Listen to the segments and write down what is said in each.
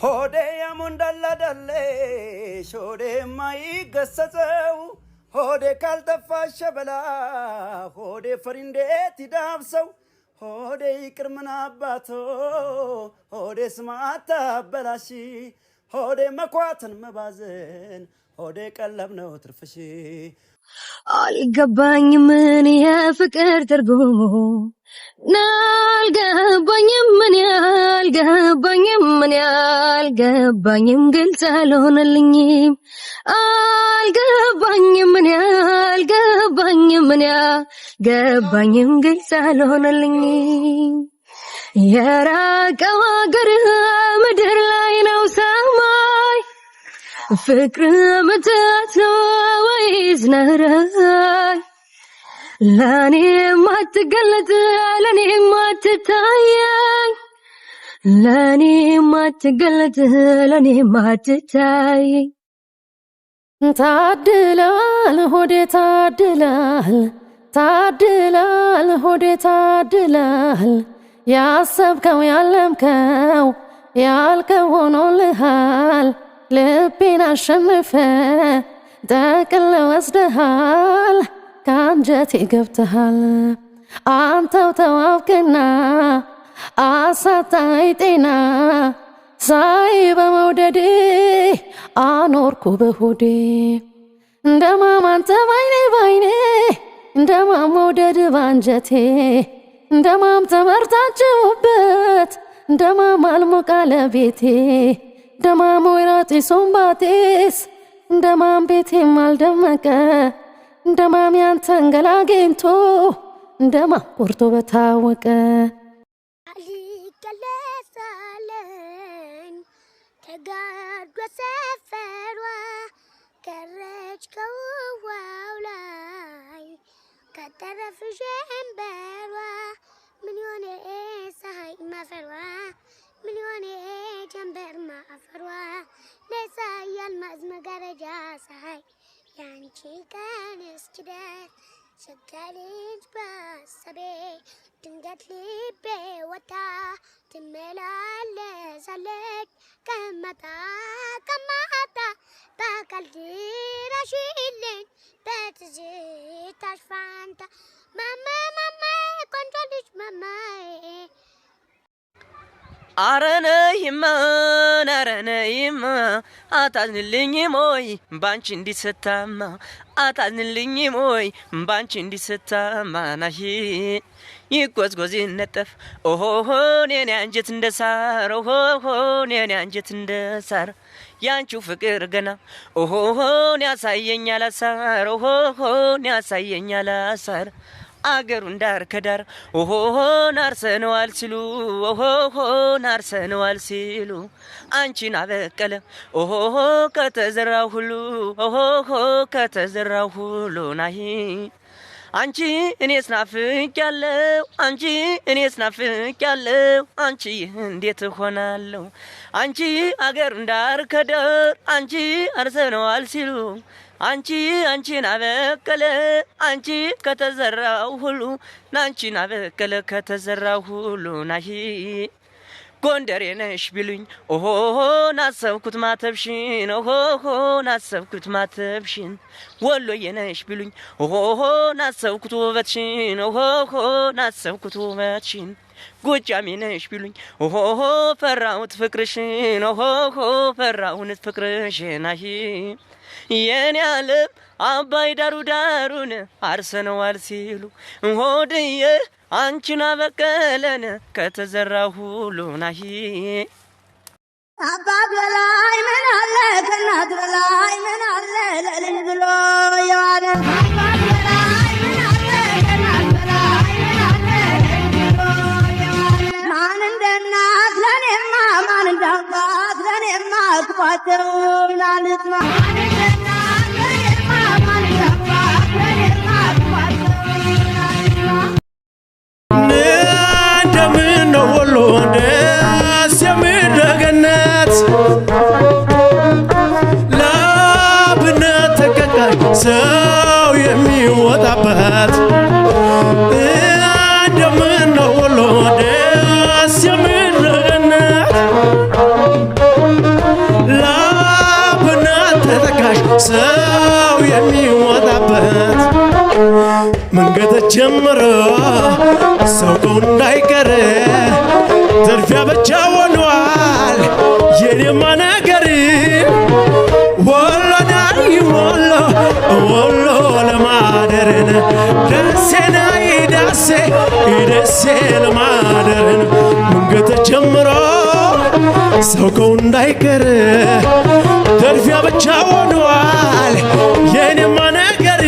ሆዴ ያሙንዳላ ዳሌ ሾዴ ማይገሰጸው ሆዴ ካልተፋሸ በላ ሆዴ ፈሪንዴት ይዳብሰው ሆዴ ይቅር ምን አባቶ ሆዴ ስማታ በላሺ ሆዴ መኳተን መባዘን ሆዴ ቀለብ ነው ትርፍሺ አልገባኝም ምን የፍቅር ትርጉሙ ናልገባኝም ምን አልገባኝም ግልጽ አልሆነልኝም አልገባኝም ምን አልገባኝም ግልጽ አልሆነልኝም የራቀው ሀገር ምድር ላይ ነው ሰማይ ፍቅር መታት ነው ወይስ ነራይ ለኔ ማትገለጥ ለኔ ማትታየኝ ለኔ ማትገለጥ ለኔ ማትታየኝ ታድላል ሆዴ ታድላል ሆዴ ታድላል ያሰብከው ያለምከው ያልከው ሆኖልሃል ልቤን አሸንፈ ጠቅል ወስደሃል ካንጀቴ ገብተሃል አንተው ተዋብክና አሳታይ ጤና ሳይ በመውደዴ አኖርኩ በሆዴ እንደማም አንተ ባይኔ እንደማም መውደድ ባንጀቴ እንደማም ተመርታችሁበት እንደማም አልሞቃለ ቤቴ እንደማም ወይራ ጢሱን ባጤስ እንደማም ቤቴም አልደመቀ እንደማም ያንተን ገላ አግኝቶ እንደማም ቆርጦ በታወቀ አልገለጸልኝ ተጋርዶ ሰፈሯ ቀረች ከውሃው ላይ ከተረፍ ጀንበሯ ምን ሆነ ፀሐይ ማፈሯ ምን ሆነ ጀንበር ማፈሯ ነፃ ያልማዝ መጋረጃ ፀሐይ ያንቺ ቀን እስኪደርስ ስትልጅ በሀሳቤ ድንገት ልቤ ወጣ ትመላለሳለች ከማታ በአካል ድረሽልኝ በትዝታሽ ፋንታ ማማዬ ቆንጆ ልጅ ማማዬ አረነይማ አታዝንልኝም ወይ ባንቺ እንዲሰታማ አታዝንልኝም ወይ ባንቺ እንዲሰታማ ናሂ ይጎዝጎዝ ይነጠፍ ኦሆሆ የኔ አንጀት እንደሳር ኦሆሆ የኔ አንጀት እንደሳር ያንቺው ፍቅር ገና ኦሆሆ ያሳየኛል አሳር ኦሆሆ ያሳየኛል አሳር አገሩን ዳር ከዳር ኦሆሆ ናርሰነዋል ሲሉ ኦሆሆ ናርሰነዋል ሲሉ አንቺን አበቀለ ኦሆሆ ከተዘራው ሁሉ ኦሆሆ ከተዘራው ሁሉ ናሂ አንቺ እኔስ ናፍቄያለሁ አንቺ እኔስ ናፍቄያለሁ አንቺ እንዴት ሆናለሁ አንቺ አገሩን ዳር ከዳር አንቺ አርሰነዋል ሲሉ አንቺን አበቀለ አንቺ ከተዘራው ሁሉ ናንቺን አበቀለ ከተዘራው ሁሉ ናሂ ጎንደሬ ነሽ ቢሉኝ ኦሆሆ ናሰብኩት ማተብሽን ኦሆሆ ናሰብኩት ማተብሽን ወሎዬ ነሽ ቢሉኝ ኦሆሆ ናሰብኩት ውበትሽን ኦሆሆ ናሰብኩት ውበትሽን ጎጃሜ ነሽ ቢሉኝ ኦሆሆ ፈራሁት ፍቅርሽን ኦሆሆ ፈራሁት ፍቅርሽን ናሂ የኔ ዓለም አባይ ዳሩን አርሰነዋል ሲሉ ሆድዬ አንቺን አበቀለን ከተዘራው ሁሉ ናሂ አባት በላይ ምን አለ ከእናት በላይ ምን አለ ለልጅ ብሎ የዋለ አባት በላይ ምን አለ ከእናት በላይ ምን አለ ለልጅ ብሎ የዋለ ማን እንደ እናት ለኔማ ማን እንደ አባት ለኔማ ክፋቸው ላልትማ ማን እንደ እናት ለኔማ ማን እንደ አባት ለኔማ ክፋቸው ላልትማ እንደምን ነው ወሎ ደስ የሚል ገነት ላብነት ተቀቃይ ሰው የሚወጣበት እንደምን ነው ወሎ ደስ የሚል ገነት ተጀመረ ሰው እንዳይቀር ትርፊያ ብቻ ሆኗል የኔማ ነገር ወሎ ናይ ወሎ ወሎ ለማደርን ደሴና ይዳሴ ይደሴ ለማደርን መንገድ ተጀመረ ሰው እንዳይቀር ትርፊያ ብቻ ሆኗል የኔማ ነገር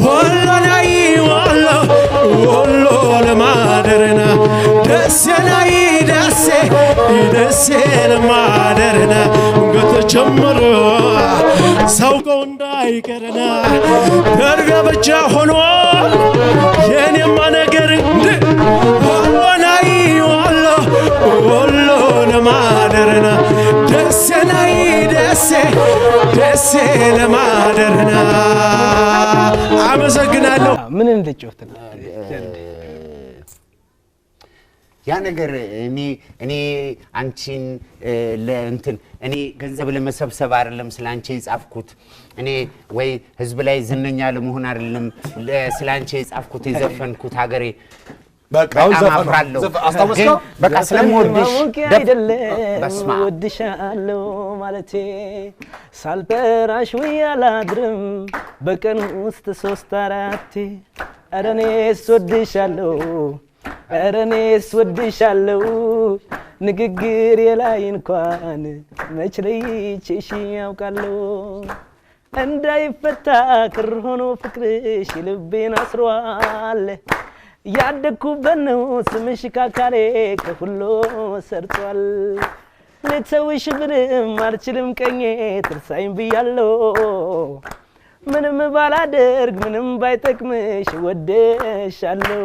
ወሎ ናይ ወሎ ወሎ ለማደርና ደሴና ይደሴ ይደሴ ለማደርና መንገድ ተጀመረ ሰው እንዳይቀርና ትርፊያ ብቻ ሆኗል የኔማ ነገር ወሎ ናይ ወሎ ወሎ ለማደርና ደሴና ይደሴ ደሴ ለማደርና አመሰግናለሁ። ምን እንደጨውት ያ ነገር እኔ አንቺን ለእንትን እኔ ገንዘብ ለመሰብሰብ አይደለም ስላንቺ የጻፍኩት እኔ ወይ ህዝብ ላይ ዝነኛ ለመሆን አይደለም ስላንቺ የጻፍኩት የዘፈንኩት ሀገሬ በቃው ዘፈራለሁ አስተዋወስከው በቃ ስለምወድሽ በስማ ወድሻለሁ ማለቴ ሳልጠራሽ ወያላድርም በቀን ውስጥ 3-4 አረኔስ ወድሻለሁ አረኔስ ወድሻለሁ ንግግር የላይ እንኳን መች ለይቼሽ ያውቃለሁ እንዳይፈታ ክር ሆኖ ፍቅርሽ ልቤን አስሯል ያደኩበት ነው ስምሽ ካካሬ ከሁሉ ሰርቷል ልተውሽ ብልም አልችልም ቀኜ ትርሳይም ብያለሁ ምንም ባላደርግ ምንም ባይጠቅምሽ ወደሻለሁ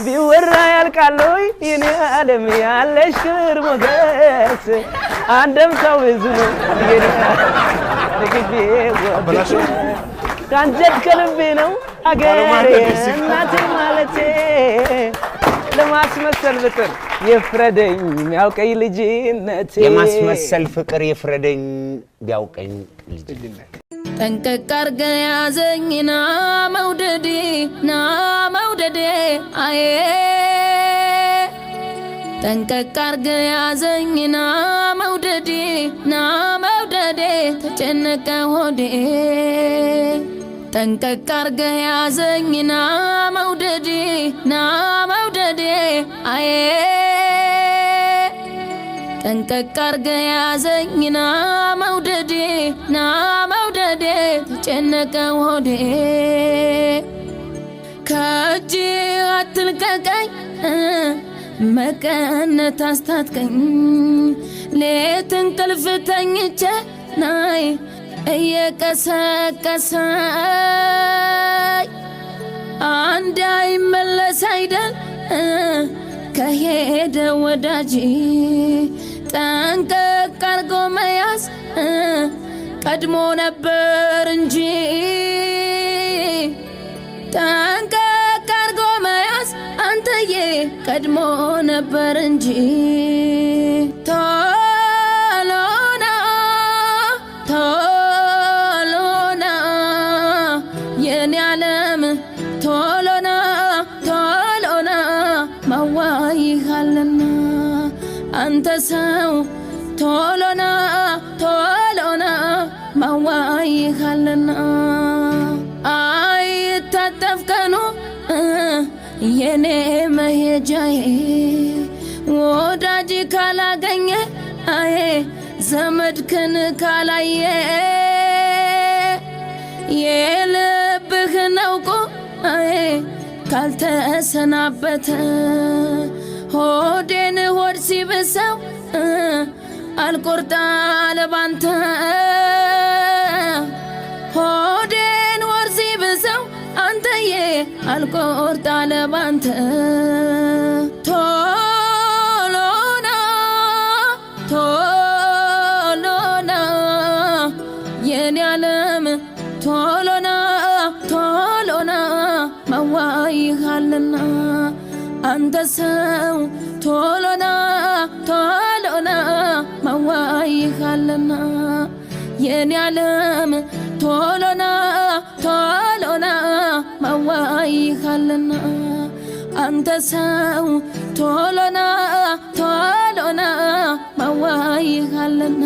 ቢወራ ያልቃለሁ የኔ ዓለም ያለሽ ክብር ሞገስ አንደምታው ብዙ ነው የኔ ደግቤ ወደሽ ካንጀት ከልቤ ነው አገሬ እናቴ ማለቴ ለማስመሰል ፍቅር ይፍረደኝ ያውቀኝ ልጅነቴ የማስመሰል ፍቅር ይፍረደኝ ያውቀኝ ልጅነቴ ጠንቀቅ አርገህ ያዘኝና መውደዴ አዬ ጠንቀቅ አርገህ ያዘኝና መውደዴ ተጨነቀ ሆዴ ጠንቀቅ አርገህ ያዘኝና መውደዴ አዬ ጠንቀቅ አርገህ ያዘኝና መውደዴ ተጨነቀ ሆዴ ከእጅ አትልቀቀኝ መቀነት አስታጥቀኝ ሌት እንቅልፍ ተኝቼ ናይ እየቀሰቀሰኝ አንድ አይመለስ አይደል ከሄደ ወዳጅ ጠንቀቅ አርጎ መያዝ ቀድሞ ነበር እንጂ ጠንቀቅ አርጎ መያዝ አንተዬ ቀድሞ ነበር እንጂ ቶሎና የኔ ዓለም ቶሎና ማዋይሃልና አንተ ሰው ቶሎና ማዋይሃልና አይታጠፍ ቀኑ የኔ መሄጃዬ ወዳጅ ካላገኘ አዬ ዘመድክን ካላየ የልብህን አውቆ አዬ ካልተሰናበተ ሆዴን ሆድ ሲብሰው አልቆርጣለ ባንተ ሆዴን ሆድ ሲብሰው አንተዬ አልቆርጣለ ባንተ ቶሎና የኔ ዓለም ቶሎና ማዋይሃልና አንተ ሰው ቶሎና ማዋይሃልና የኔ ዓለም ቶሎና ማዋይሃልና አንተ ሰው ቶሎና ቶሎና ማዋይሃልና